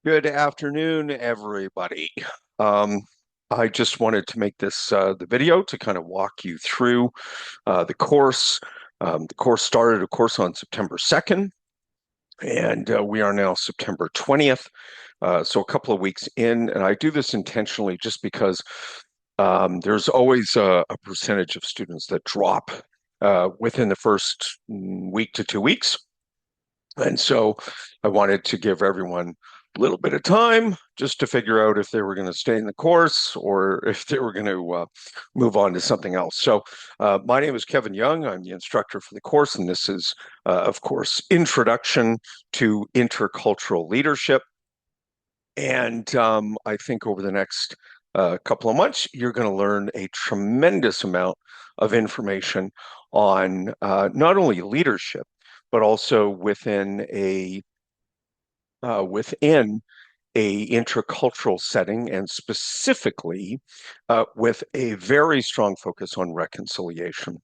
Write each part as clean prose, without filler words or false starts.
Good afternoon, everybody. Um, I just wanted to make this the video to kind of walk you through the course. The course started, of course, on September 2nd, and we are now September 20th. So a couple of weeks in, and I do this intentionally just because there's always a percentage of students that drop within the first week to 2 weeks. And so I wanted to give everyone a little bit of time just to figure out if they were going to stay in the course or if they were going to move on to something else. So my name is Kevin Young. I'm the instructor for the course, and this is, of course, Introduction to Intercultural Leadership. And I think over the next couple of months, you're going to learn a tremendous amount of information on not only leadership, but also within a intercultural setting, and specifically with a very strong focus on reconciliation,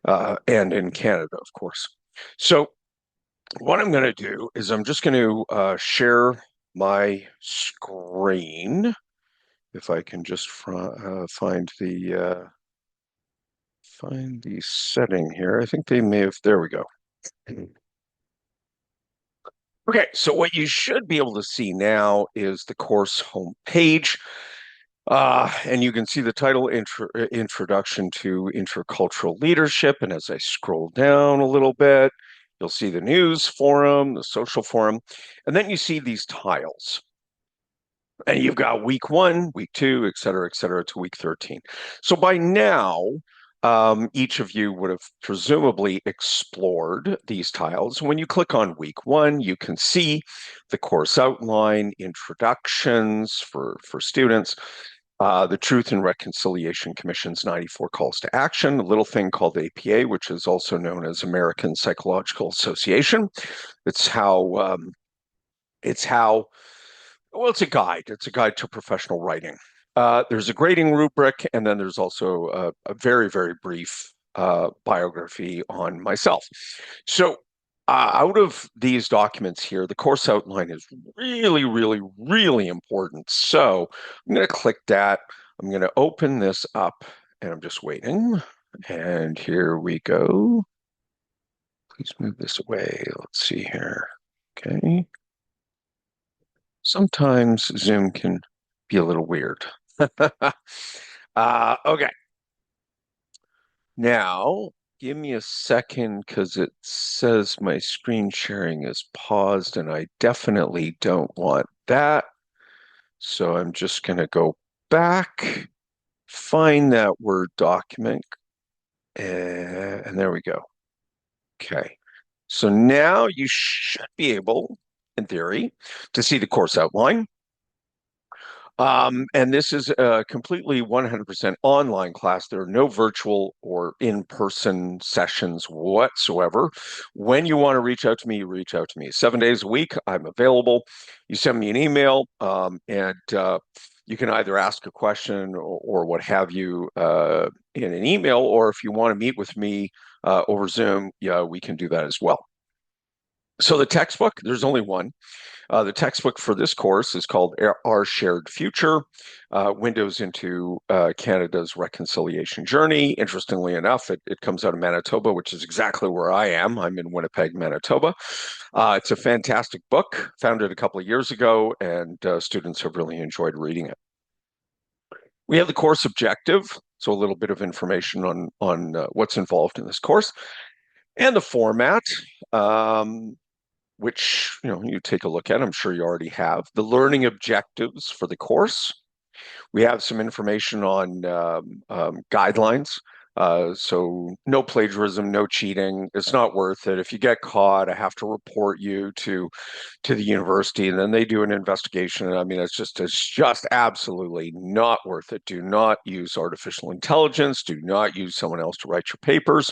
and in Canada, of course. So what I'm going to do is I'm just going to share my screen. If I can just find the setting here. I think they may have. There we go. Okay, so what you should be able to see now is the course homepage. And you can see the title, Introduction to Intercultural Leadership. And as I scroll down a little bit, you'll see the news forum, the social forum, and then you see these tiles. And you've got week 1, week 2, et cetera, to week 13. So by now, each of you would have presumably explored these tiles. When you click on week 1, you can see the course outline, introductions for students, the Truth and Reconciliation Commission's 94 calls to action, a little thing called APA, which is also known as American Psychological Association. It's how well, it's a guide. It's a guide to professional writing. There's a grading rubric, and then there's also a very, very brief biography on myself. So, out of these documents here, the course outline is really, really, really important. So, I'm going to click that. I'm going to open this up, and I'm just waiting. And here we go. Please move this away. Let's see here. Okay. Sometimes Zoom can be a little weird. Okay. Now, give me a second because it says my screen sharing is paused, and I definitely don't want that. So I'm just going to go back, find that Word document, and there we go. Okay. So now you should be able, in theory, to see the course outline. And this is a completely 100% online class. There are no virtual or in-person sessions whatsoever. When you want to reach out to me, you reach out to me. 7 days a week, I'm available. You send me an email, and you can either ask a question or what have you in an email, or if you want to meet with me over Zoom, yeah, we can do that as well. So the textbook, there's only one. The textbook for this course is called Our Shared Future, Windows into Canada's Reconciliation Journey. Interestingly enough, it comes out of Manitoba, which is exactly where I am. I'm in Winnipeg, Manitoba. It's a fantastic book, founded a couple of years ago, and students have really enjoyed reading it. We have the course objective, so a little bit of information on what's involved in this course, and the format. Which you take a look at. I'm sure you already have. The learning objectives for the course. We have some information on guidelines. So no plagiarism, no cheating. It's not worth it. If you get caught, I have to report you to the university, and then they do an investigation. I mean, it's just absolutely not worth it. Do not use artificial intelligence. Do not use someone else to write your papers.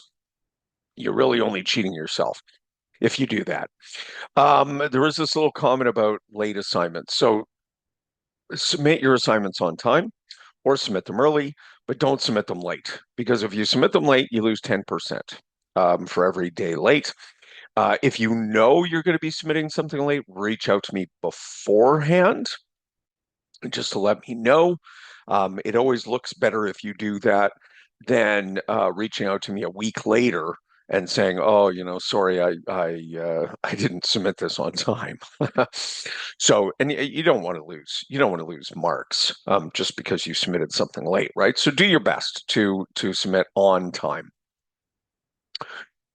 You're really only cheating yourself if you do that. There is this little comment about late assignments. So submit your assignments on time or submit them early, but don't submit them late, because if you submit them late, you lose 10% for every day late. If you know you're going to be submitting something late, reach out to me beforehand just to let me know. It always looks better if you do that than reaching out to me a week later and saying, "Oh, sorry, I didn't submit this on time." So, and you don't want to lose marks just because you submitted something late, right? So do your best to submit on time.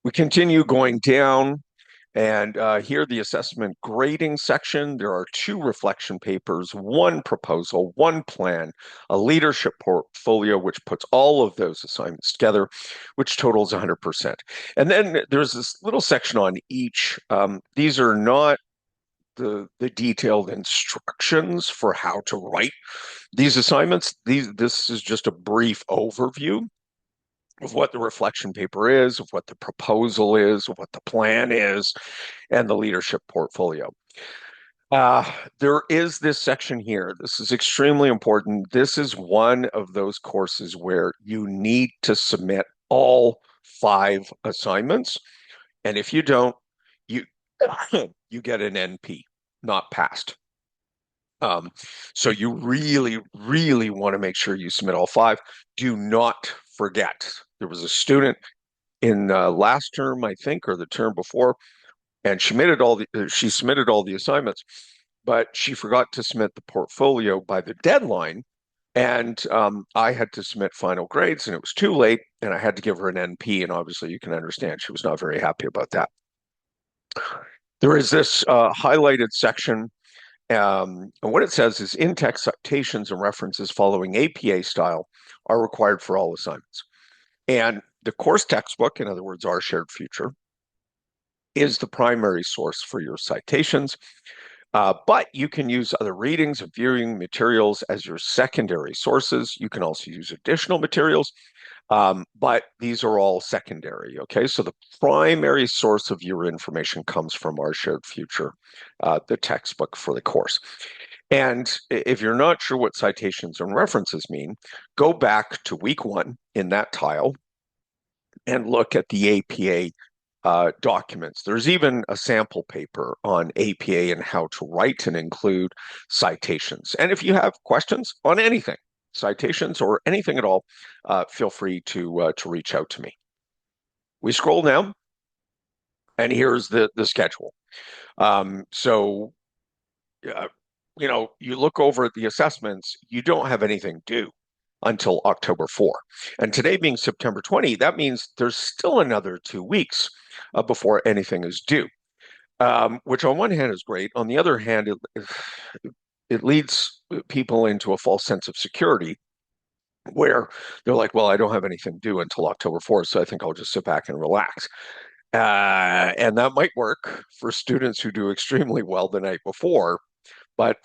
We continue going down. And here, the assessment grading section, there are 2 reflection papers, 1 proposal, 1 plan, a leadership portfolio, which puts all of those assignments together, which totals 100%. And then there's this little section on each. These are not the detailed instructions for how to write these assignments. This is just a brief overview of what the reflection paper is, of what the proposal is, of what the plan is, and the leadership portfolio. There is this section here. This is extremely important. This is one of those courses where you need to submit all 5 assignments. And if you don't, you you get an NP, not passed. Um, so you really, really want to make sure you submit all 5. Do not forget. There was a student in last term, I think, or the term before, and she submitted all the assignments, but she forgot to submit the portfolio by the deadline, and I had to submit final grades, and it was too late, and I had to give her an NP, and obviously you can understand she was not very happy about that. There is this highlighted section, and what it says is in-text citations and references following APA style are required for all assignments. And the course textbook, in other words, Our Shared Future, is the primary source for your citations. But you can use other readings and viewing materials as your secondary sources. You can also use additional materials, but these are all secondary, okay? So the primary source of your information comes from Our Shared Future, the textbook for the course. And if you're not sure what citations and references mean, go back to week 1 in that tile and look at the APA documents. There's even a sample paper on APA and how to write and include citations. And if you have questions on anything, citations or anything at all, feel free to reach out to me. We scroll down, and here's the schedule. So, you look over at the assessments, you don't have anything due until October 4. And today being September 20, that means there's still another 2 weeks before anything is due, which on one hand is great. On the other hand, it leads people into a false sense of security where they're like, well, I don't have anything due until October 4th, so I think I'll just sit back and relax. And that might work for students who do extremely well the night before, but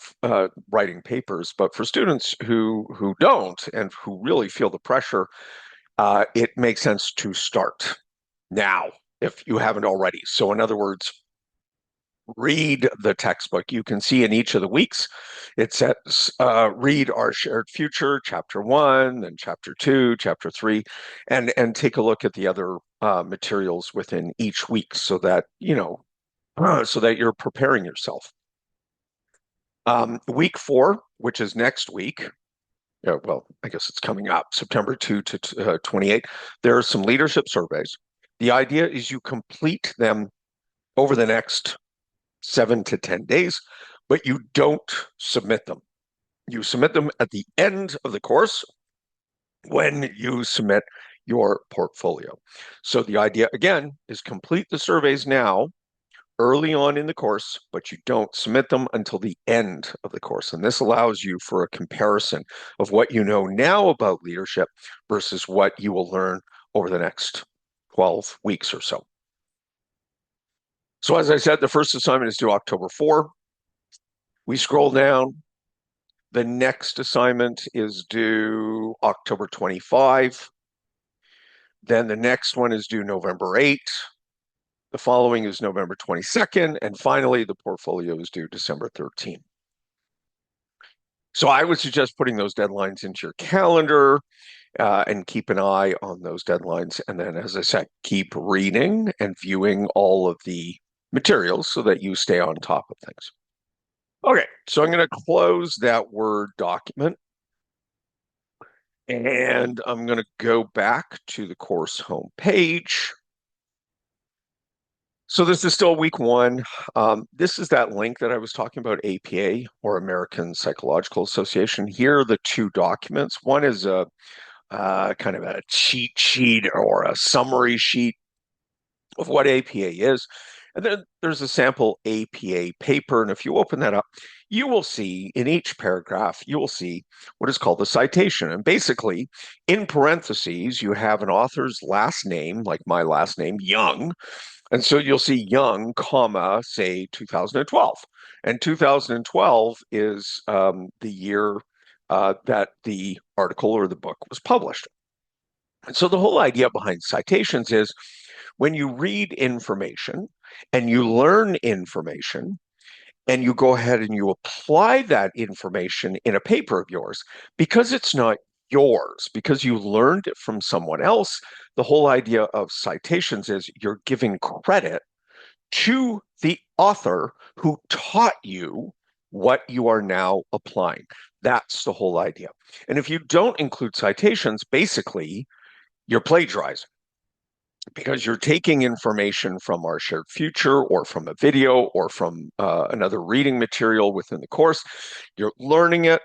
writing papers. But for students who don't and who really feel the pressure, it makes sense to start now if you haven't already. So in other words, read the textbook. You can see in each of the weeks, it says read Our Shared Future, Chapter 1, then Chapter 2, Chapter 3, and take a look at the other materials within each week so that, so that you're preparing yourself. Week 4, which is next week, well, I guess it's coming up, September 2 to 28, there are some leadership surveys. The idea is you complete them over the next 7 to 10 days, but you don't submit them. You submit them at the end of the course when you submit your portfolio. So the idea, again, is complete the surveys now, early on in the course, but you don't submit them until the end of the course. And this allows you for a comparison of what you know now about leadership versus what you will learn over the next 12 weeks or so. So as I said, the first assignment is due October 4. We scroll down. The next assignment is due October 25. Then the next one is due November 8. The following is November 22nd. And finally, the portfolio is due December 13. So I would suggest putting those deadlines into your calendar. and keep an eye on those deadlines. And then, as I said, keep reading and viewing all of the materials so that you stay on top of things. Okay, so I'm going to close that Word document and I'm going to go back to the course home page. So this is still week one. This is that link that I was talking about, APA, or American Psychological Association. Here are the two documents. One is a kind of a cheat sheet or a summary sheet of what APA is. And then there's a sample APA paper. And if you open that up, you will see in each paragraph, you will see what is called the citation. And basically, in parentheses, you have an author's last name, like my last name, Young. And so you'll see Young, comma, say 2012. And 2012 is the year that the article or the book was published. And so the whole idea behind citations is when you read information and you learn information and you go ahead and you apply that information in a paper of yours, because it's not yours, because you learned it from someone else, the whole idea of citations is you're giving credit to the author who taught you what you are now applying. That's the whole idea. And if you don't include citations, basically, you're plagiarizing because you're taking information from our shared future or from a video or from another reading material within the course. You're learning it,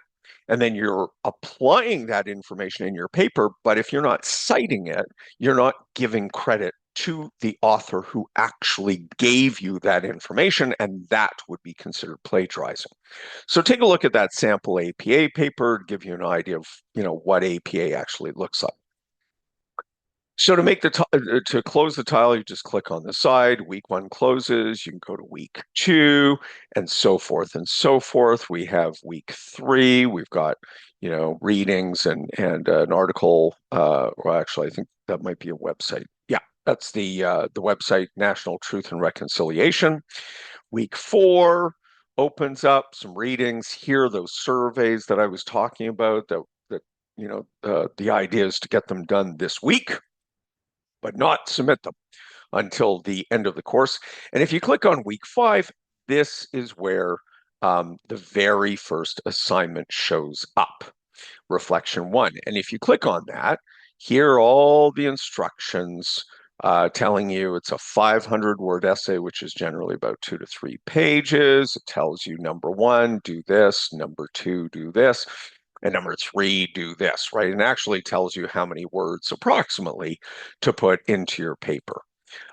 and then you're applying that information in your paper. But if you're not citing it, you're not giving credit to the author who actually gave you that information, and that would be considered plagiarizing. So take a look at that sample APA paper to give you an idea of, what APA actually looks like. So to close the tile, you just click on the side. Week one closes. You can go to week two, and so forth and so forth. We have week three. We've got readings and an article. Well, actually, I think that might be a website. Yeah, that's the website National Truth and Reconciliation. Week four opens up some readings. Here are those surveys that I was talking about. The idea is to get them done this week, but not submit them until the end of the course. And if you click on week five, this is where the very first assignment shows up, reflection one. And if you click on that, here are all the instructions telling you it's a 500-word essay, which is generally about 2 to 3 pages. It tells you, number one, do this, number two, do this, and number three, do this, right? And actually tells you how many words approximately to put into your paper.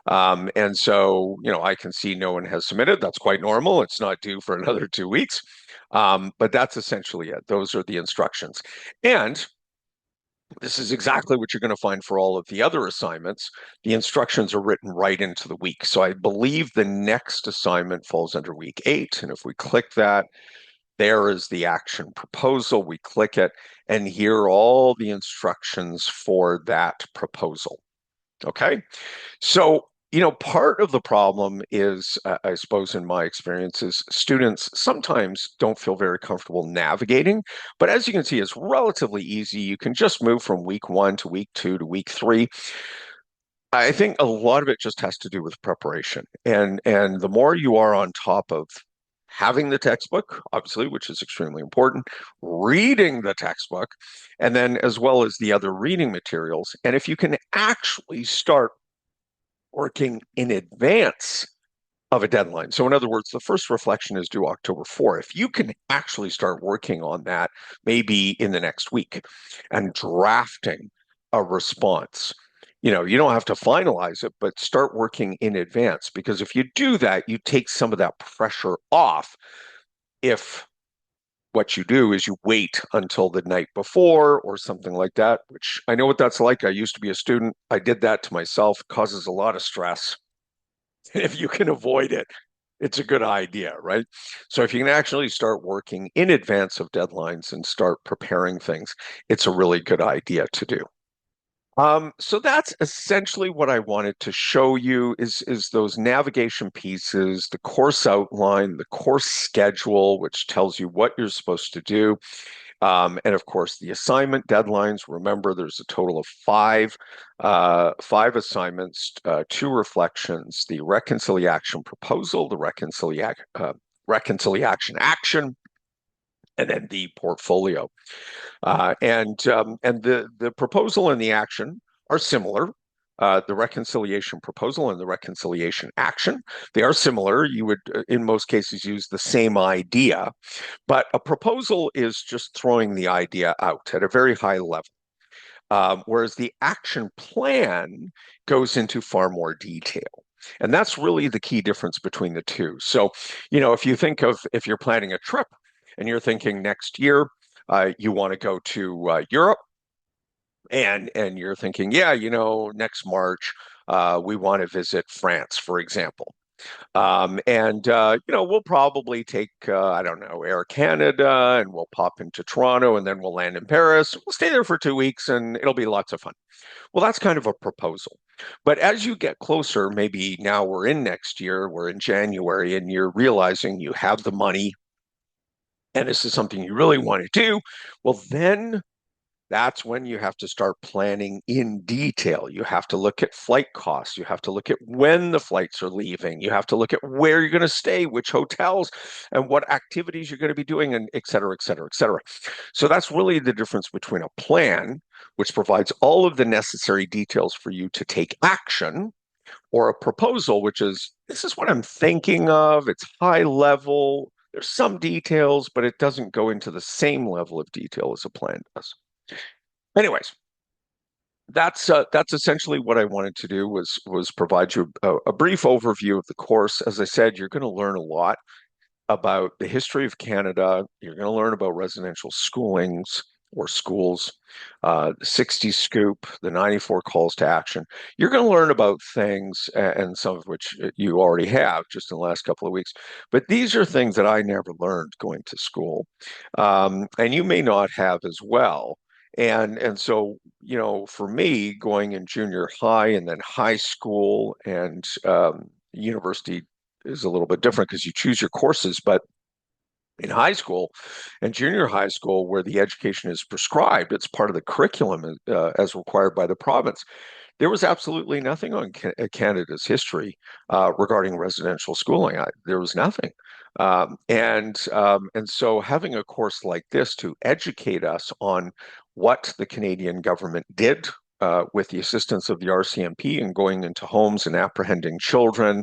And so, I can see no one has submitted. That's quite normal. It's not due for another 2 weeks. But that's essentially it. Those are the instructions. And this is exactly what you're going to find for all of the other assignments. The instructions are written right into the week. So I believe the next assignment falls under week 8. And if we click that, there is the action proposal. We click it, and here are all the instructions for that proposal. Okay. So, part of the problem is, I suppose, in my experience, is students sometimes don't feel very comfortable navigating. But as you can see, it's relatively easy. You can just move from week one to week two to week three. I think a lot of it just has to do with preparation. And the more you are on top of having the textbook, obviously, which is extremely important, reading the textbook, and then as well as the other reading materials. And if you can actually start working in advance of a deadline. So in other words, the first reflection is due October 4. If you can actually start working on that maybe in the next week and drafting a response, you don't have to finalize it, but start working in advance, because if you do that, you take some of that pressure off. If what you do is you wait until the night before or something like that, which I know what that's like. I used to be a student. I did that to myself. It causes a lot of stress. If you can avoid it, it's a good idea, right? So if you can actually start working in advance of deadlines and start preparing things, it's a really good idea to do. So that's essentially what I wanted to show you is those navigation pieces, the course outline, the course schedule, which tells you what you're supposed to do, And of course, the assignment deadlines. Remember, there's a total of five assignments, two reflections, the reconciliation proposal, the reconciliation action, and then the portfolio. And the proposal and the action are similar. The reconciliation proposal and the reconciliation action, they are similar. You would, in most cases, use the same idea, but a proposal is just throwing the idea out at a very high level. Whereas the action plan goes into far more detail. And that's really the key difference between the two. So, if you think of if you're planning a trip and you're thinking next year, you want to go to Europe, and you're thinking, yeah, next March, we want to visit France, for example. And we'll probably take, I don't know, Air Canada, and we'll pop into Toronto, and then we'll land in Paris. We'll stay there for 2 weeks, and it'll be lots of fun. Well, that's kind of a proposal. But as you get closer, maybe now we're in next year, we're in January, and you're realizing you have the money, and this is something you really want to do, well, then that's when you have to start planning in detail. You have to look at flight costs. You have to look at when the flights are leaving. You have to look at where you're going to stay, which hotels, and what activities you're going to be doing, and et cetera, et cetera, et cetera. So that's really the difference between a plan, which provides all of the necessary details for you to take action, or a proposal, which is, this is what I'm thinking of. It's high level. There's some details, but it doesn't go into the same level of detail as a plan does. Anyways, that's essentially what I wanted to do was provide you a brief overview of the course. As I said, you're going to learn a lot about the history of Canada. You're going to learn about residential schoolings or schools, the 60 scoop, the 94 calls to action. You're going to learn about things, and some of which you already have just in the last couple of weeks. But these are things that I never learned going to school, and you may not have as well. And so, for me, going in junior high and then high school and university is a little bit different because you choose your courses, but in high school and junior high school, where the education is prescribed, it's part of the curriculum as required by the province. There was absolutely nothing on Canada's history regarding residential schooling. There was nothing. And so having a course like this to educate us on what the Canadian government did with the assistance of the RCMP and going into homes and apprehending children,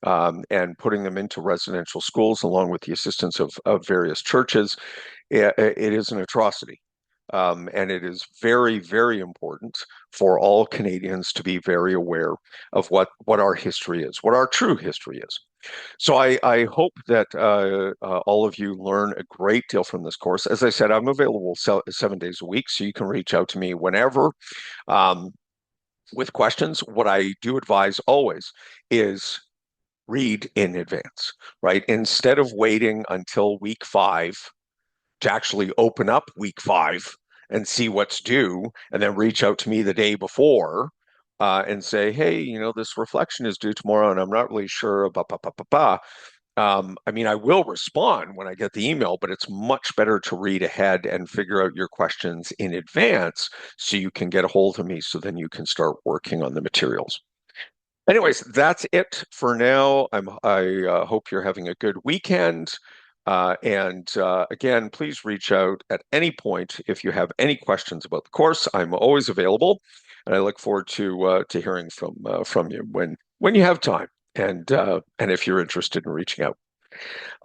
and putting them into residential schools along with the assistance of various churches, it is an atrocity. And it is very, very important for all Canadians to be very aware of what our history is, what our true history is. So I hope that all of you learn a great deal from this course. As I said, I'm available 7 days a week, so you can reach out to me whenever with questions. What I do advise always is read in advance, right? Instead of waiting until week 5 to actually open up week 5 and see what's due, and then reach out to me the day before and say, hey, this reflection is due tomorrow, and I'm not really sure. I mean, I will respond when I get the email, but it's much better to read ahead and figure out your questions in advance so you can get a hold of me, so then you can start working on the materials. Anyways, that's it for now. I hope you're having a good weekend. And again, please reach out at any point if you have any questions about the course. I'm always available, and I look forward to hearing from you when you have time, and if you're interested in reaching out.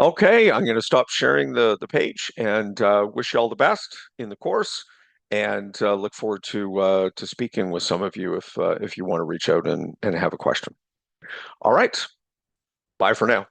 Okay, I'm going to stop sharing the page, and wish you all the best in the course, and look forward to speaking with some of you if you want to reach out and have a question. All right, bye for now.